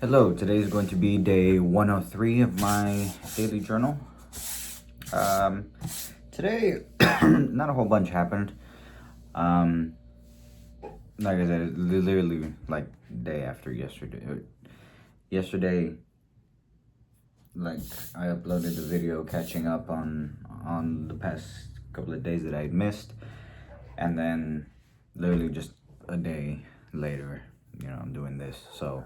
Hello, today is going to be day 103 of my daily journal. Um, Today, not a whole bunch happened. Um, like I said, literally like day after yesterday. Yesterday, like I uploaded the video catching up on the past couple of days that I had missed, and then literally just a day later, I'm doing this. So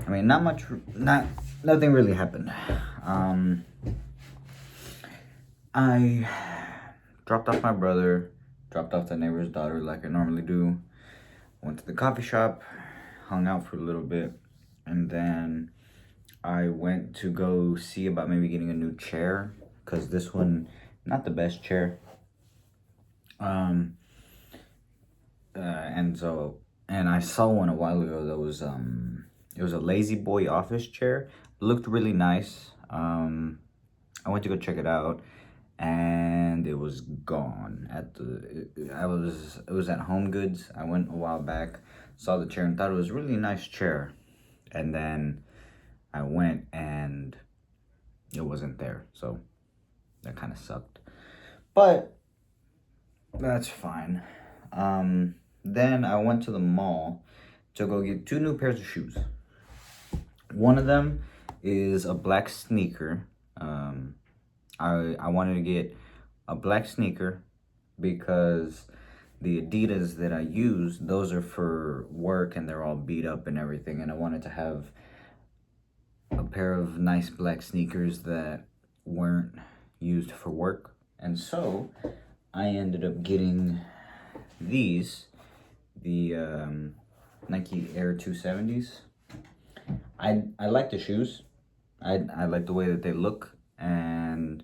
I mean, nothing really happened. Um, I dropped off my brother, dropped off the neighbor's daughter like I normally do. Went to the coffee shop, hung out for a little bit, and then I went to go see about maybe getting a new chair because this one, not the best chair. Um, and I saw one a while ago that was it was a Lazy Boy office chair. It looked really nice. I went to go check it out, and it was gone at the. It was at Home Goods. I went a while back, saw the chair, and thought it was a really nice chair, and then I went and it wasn't there. So that kind of sucked, but that's fine. Then I went to the mall to go get two new pairs of shoes. One of them is a black sneaker. I wanted to get a black sneaker because the Adidas that I use, those are for work and they're all beat up and everything. And I wanted to have a pair of nice black sneakers that weren't used for work. And so I ended up getting these, the Nike Air 270s. I like the shoes. I like the way that they look, and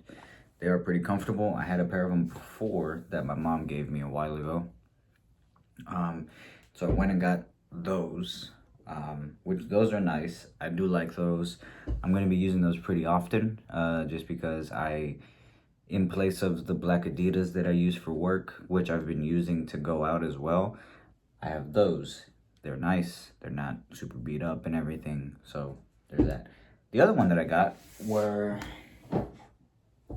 they are pretty comfortable. I had a pair of them before that my mom gave me a while ago. So I went and got those, which those are nice. I do like those. I'm going to be using those pretty often, just because in place of the black Adidas that I use for work, which I've been using to go out as well, I have those. They're nice. They're not super beat up and everything. So there's that. The other one that I got were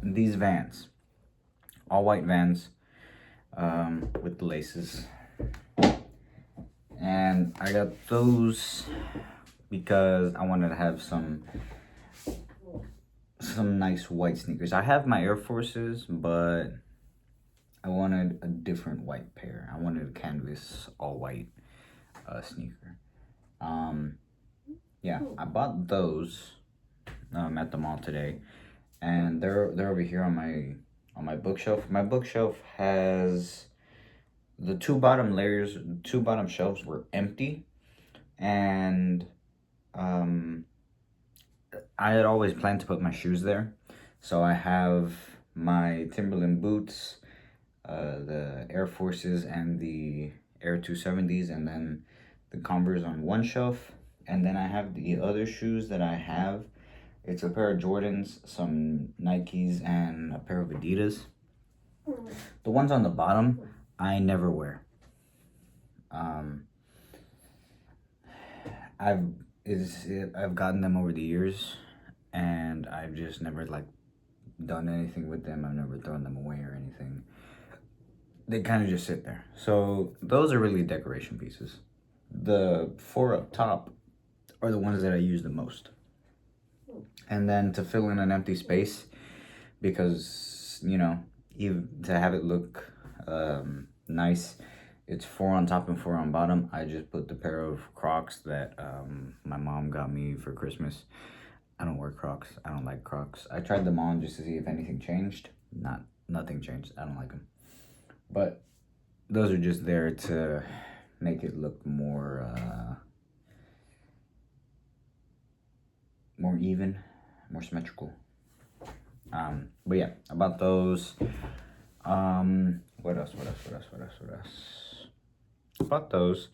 these Vans, all white Vans, with the laces. And I got those because I wanted to have some nice white sneakers. I have my Air Forces, but I wanted a different white pair. I wanted a canvas all white sneaker. Yeah, I bought those at the mall today, and they're over here on my bookshelf. My bookshelf has the two bottom shelves were empty, and I had always planned to put my shoes there. So I have my Timberland boots, the Air Forces, and the Air 270s, and then the Converse on one shelf. And then I have the other shoes that I have. It's a pair of Jordans, some Nikes, and a pair of Adidas. The ones on the bottom, I never wear. Um, I've I've gotten them over the years, and I've just never done anything with them. I've never thrown them away or anything. They kind of just sit there. So those are really decoration pieces. The four up top are the ones that I use the most. And then to fill in an empty space, because even to have it look nice, it's four on top and four on bottom. I just put the pair of Crocs that my mom got me for Christmas. I don't wear Crocs. I don't like Crocs. I tried them on just to see if anything changed. Nothing changed. I don't like them. But those are just there to make it look more even, more symmetrical. But yeah, about those. What else? About those.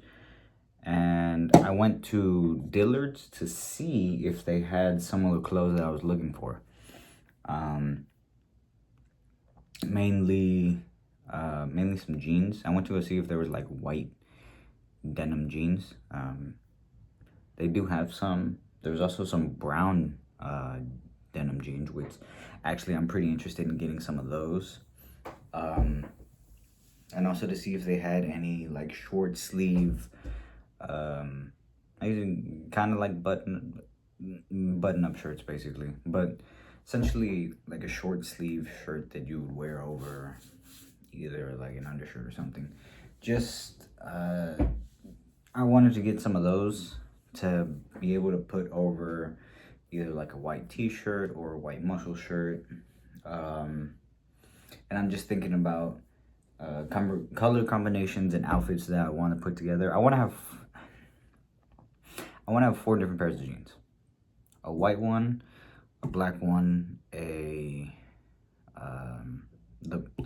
And I went to Dillard's to see if they had some of the clothes that I was looking for. Mainly some jeans. I went to go see if there was white denim jeans. they do have some. There's also some brown denim jeans, which actually I'm pretty interested in getting some of those. And also to see if they had any like short sleeve, kind of like button up shirts basically, but essentially like a short sleeve shirt that you would wear over either like an undershirt or something. Just I wanted to get some of those to be able to put over either like a white t-shirt or a white muscle shirt. And I'm just thinking about color combinations and outfits that I want to put together. I want to have 4 different pairs of jeans: a white one, a black one, the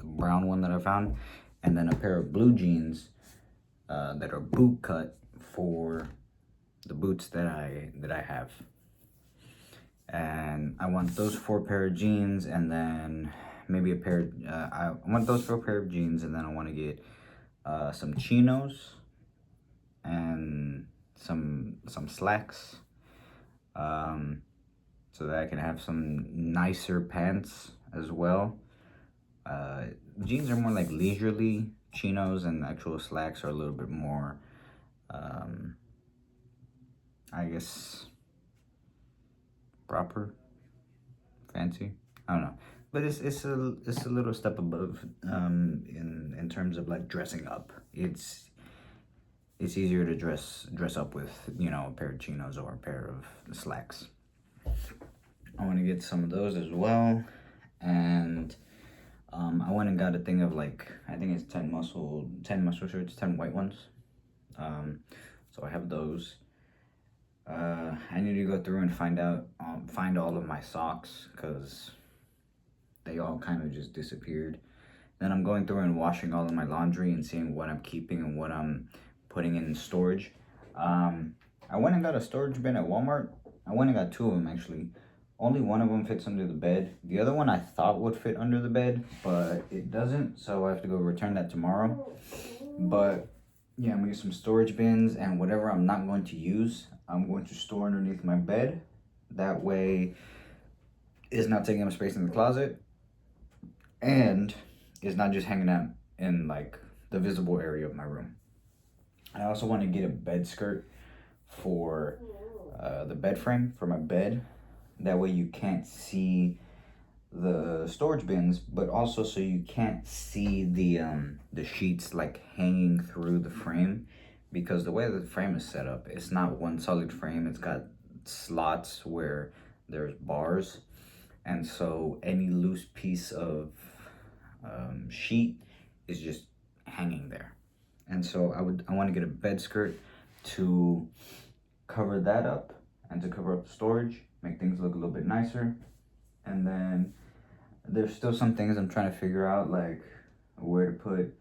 brown one that I found, and then a pair of blue jeans that are boot cut for the boots that I have. And I want those 4 pair of jeans, and then maybe a pair. I want those 4 pair of jeans, and then I want to get some chinos and some slacks, so that I can have some nicer pants as well. Jeans are more like leisurely. Chinos and actual slacks are a little bit more, I guess, proper, fancy. I don't know, but it's a little step above in terms of like dressing up. It's easier to dress up with, you know, a pair of chinos or a pair of slacks. I want to get some of those as well, and I went and got a thing of like, I think it's 10 muscle shirts, 10 white ones. So I have those. I need to go through and find all of my socks, because they all kind of just disappeared. Then I'm going through and washing all of my laundry and seeing what I'm keeping and what I'm putting in storage. I went and got a storage bin at Walmart. I went and got 2 of them actually. Only one of them fits under the bed. The other one I thought would fit under the bed, but it doesn't, so I have to go return that tomorrow. But yeah, I'm gonna get some storage bins, and whatever I'm not going to use, I'm going to store underneath my bed. That way it's not taking up space in the closet, and it's not just hanging out in like the visible area of my room. I also want to get a bed skirt for the bed frame for my bed. That way you can't see the storage bins, but also so you can't see the sheets like hanging through the frame, because the way the frame is set up, it's not one solid frame. It's got slots where there's bars, and so any loose piece of sheet is just hanging there. And so I want to get a bed skirt to cover that up and to cover up the storage, make things look a little bit nicer. And then there's still some things I'm trying to figure out, like where to put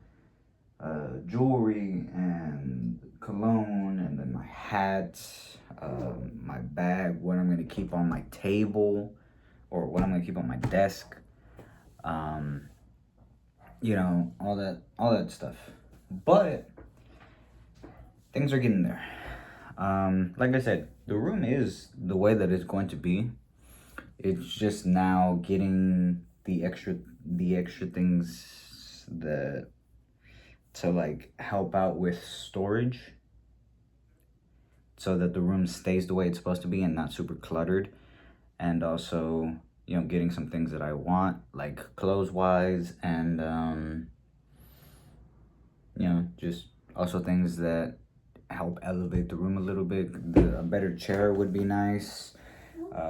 jewelry and cologne, and then my hat, my bag, what I'm going to keep on my table or what I'm going to keep on my desk, you know, all that stuff. But things are getting there. Like I said, the room is the way that it's going to be. It's just now getting the extra things that to like help out with storage, so that the room stays the way it's supposed to be and not super cluttered. And also, you know, getting some things that I want, like clothes wise, and you know, just also things that help elevate the room a little bit. A better chair would be nice.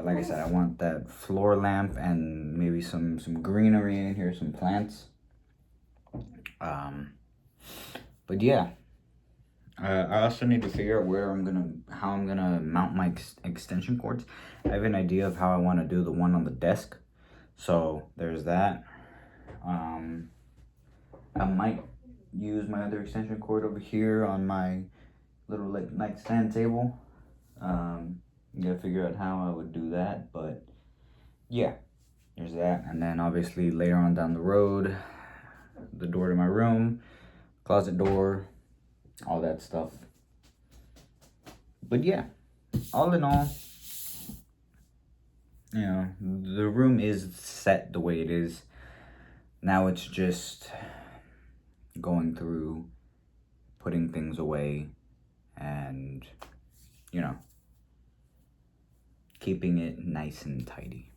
Like I said, I want that floor lamp and maybe some greenery in here, some plants. But yeah, I also need to figure out how I'm gonna mount my extension cords. I have an idea of how I want to do the one on the desk, so there's that. I might use my other extension cord over here on my little like nightstand table. Gotta figure out how I would do that, but yeah, there's that. And then obviously later on down the road, the door to my room, closet door, all that stuff. But yeah, all in all, you know, the room is set the way it is. Now it's just going through, putting things away, and, you know, keeping it nice and tidy.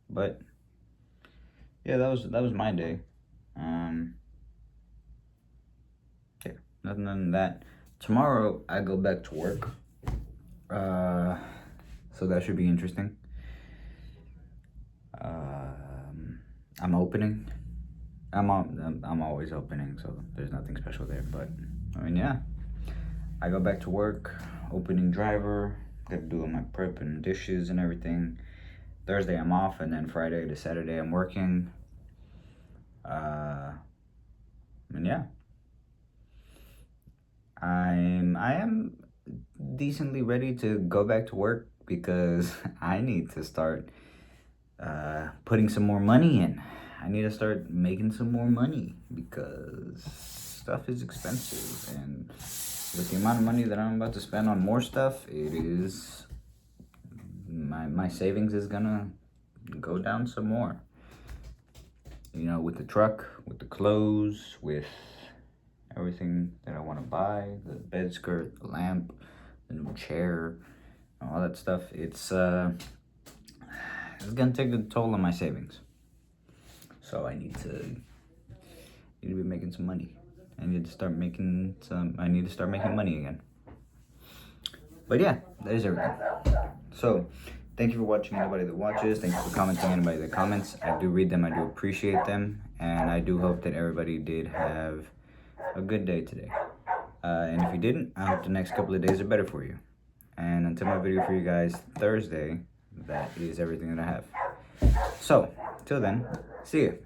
But yeah, that was my day. Yeah, nothing than that. Tomorrow I go back to work. So that should be interesting. I'm opening. I'm always opening, so there's nothing special there. But I mean, yeah, I go back to work, opening driver. Gotta do all my prep and dishes and everything. Thursday I'm off, and then Friday to Saturday I'm working. And yeah, I am decently ready to go back to work because I need to start putting some more money in. I need to start making some more money because stuff is expensive, and with the amount of money that I'm about to spend on more stuff, it is my savings is gonna go down some more. You know, with the truck, with the clothes, with everything that I want to buy, the bed skirt, the lamp, the new chair, all that stuff. It's gonna take a toll on my savings. So I need to be making some money. I need to start making money again. But yeah, that is everything. So thank you for watching, anybody that watches. Thank you for commenting, anybody that comments. I do read them, I do appreciate them, and I do hope that everybody did have a good day today. And if you didn't, I hope the next couple of days are better for you. And until my video for you guys Thursday, that is everything that I have. So, till then, see you.